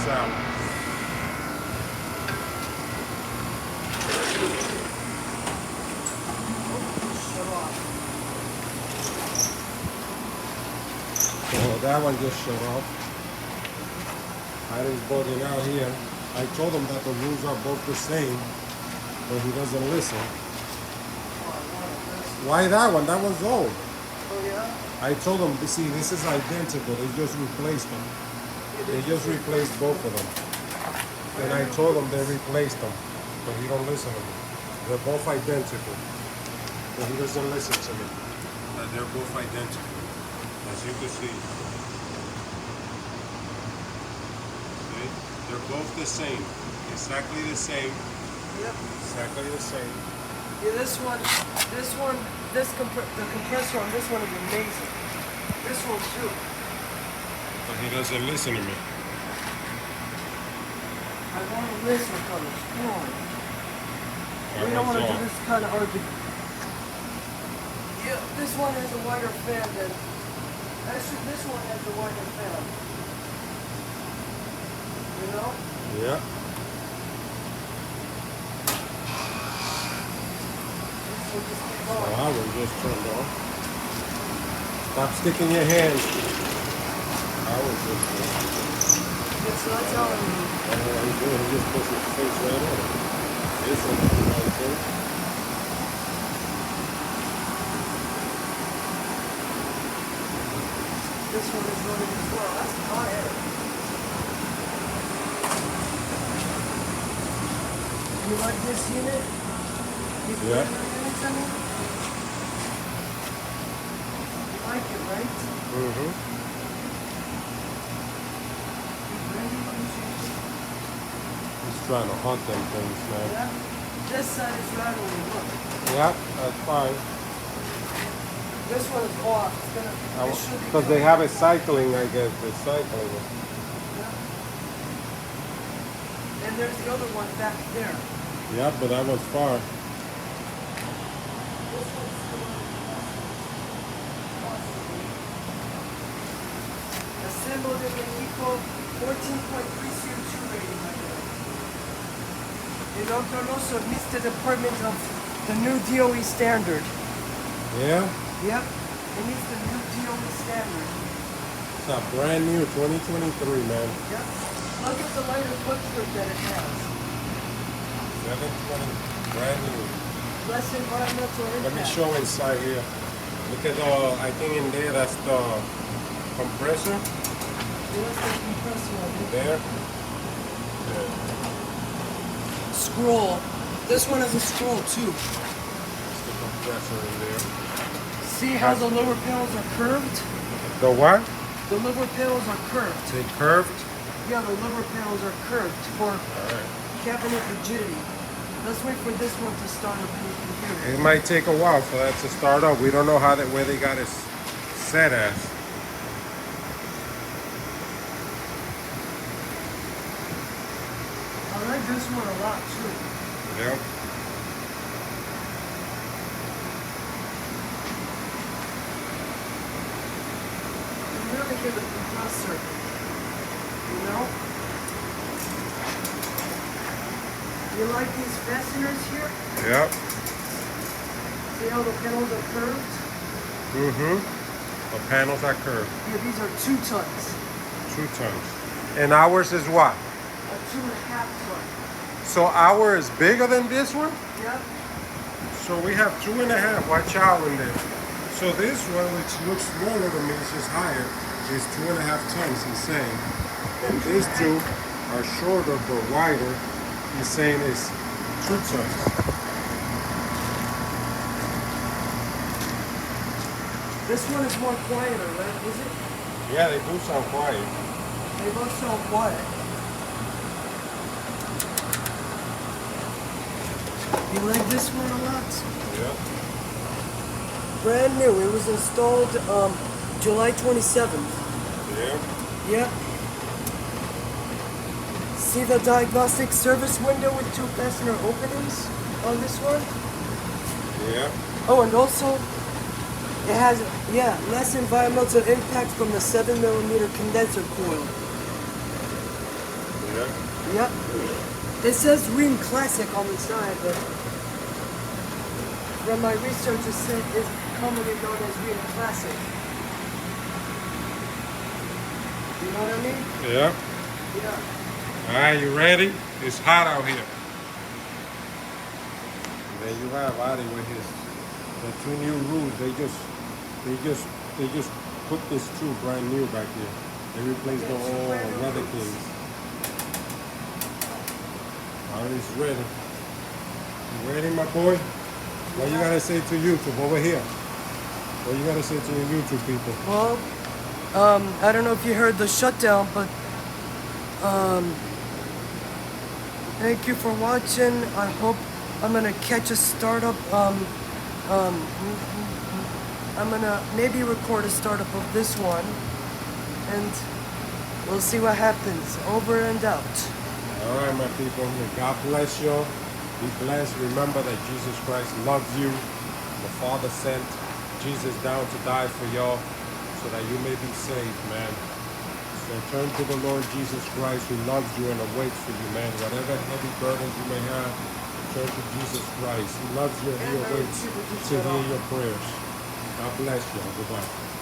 this out. So that one just shut off. Iron's bugging out here. I told him that the rules are both the same, but he doesn't listen. Why that one? That one's old. Oh yeah? I told him, see, this is identical. They just replaced them. They just replaced both of them. And I told him they replaced them, but he don't listen to me. They're both identical, but he doesn't listen to me. They're both identical, as you can see. See? They're both the same, exactly the same. Yep. Exactly the same. Yeah, the compressor on this one is amazing. This one too. But he doesn't listen to me. I want to listen, fellas. Come on. We don't want to do this kind of argument. Yeah, this one has a wider fan than. Actually, this one has a wider fan. You know? Yeah. I was just turned off. Stop sticking your hand. I was just It's not telling me. I'm doing. He just puts his face right on it. This one's right there. This one is running as well. That's hot air. You like this unit? Yeah. You like it, right? Mm-hmm. He's trying to hunt them things, man. Yeah. This side is rattling. Look. Yeah, that's fine. This one is off. It's gonna. It should be Because they have it cycling, I guess. They're cycling it. And there's the other one back there. Yeah, but that one's far. Assembled in an equal 14.3 CO2 rating. It also meets the requirement of the new DOE standard. Yeah? Yep, it meets the new DOE standard. It's a brand new 2023, man. Yep. Look at the lighter footprint that it has. 720, brand new. Less environmental impact. Let me show inside here. Look at the, I think in there, that's the compressor. What's the compressor on it? There. Scroll. This one has a scroll too. That's the compressor in there. See how the lower panels are curved? The what? The lower panels are curved. They curved? Yeah, the lower panels are curved for cabinet rigidity. Let's wait for this one to start up in the computer. It might take a while for that to start up. We don't know how where they got it set as. I like this one a lot too. Yep. You really hear the compressor, you know? You like these fasteners here? Yep. See how the panels are curved? Mm-hmm. The panels are curved. Yeah, these are 2 tons. 2 tons. And ours is what? A 2.5 ton. So ours is bigger than this one? Yep. So we have 2.5. Watch out in there. So this one, which looks smaller to me, it's just higher, is 2.5 tons, he's saying. And these two are shorter but wider. He's saying it's 2 tons. This one is more quieter, right? Is it? Yeah, they do sound quiet. They both sound quiet. You like this one a lot? Yeah. Brand new. It was installed July 27th. Yeah. Yep. See the diagnostic service window with 2 fastener openings on this one? Yeah. Oh, and also it has, less environmental impact from the 7mm condenser coil. Yeah? Yep. It says Ring Classic on the side, but from my research it said it's commonly known as Ring Classic. You know what I mean? Yeah. Yeah. Alright, you ready? It's hot out here. And there you have Adi with his the two new rules. They just put this two brand new back here. They replaced the old weather kings. Ari's ready. You ready, my boy? What you gotta say to YouTube over here? What you gotta say to your YouTube people? Well, I don't know if you heard the shutdown, but thank you for watching. I hope I'm gonna catch a startup. I'm gonna maybe record a startup of this one, and we'll see what happens. Over and out. All right, my people. May God bless you. Be blessed. Remember that Jesus Christ loves you. The Father sent Jesus down to die for y'all so that you may be saved, man. So turn to the Lord Jesus Christ who loves you and awaits for you, man. Whatever heavy burdens you may have, turn to Jesus Christ. He loves you and he awaits to hear your prayers. God bless you. Goodbye.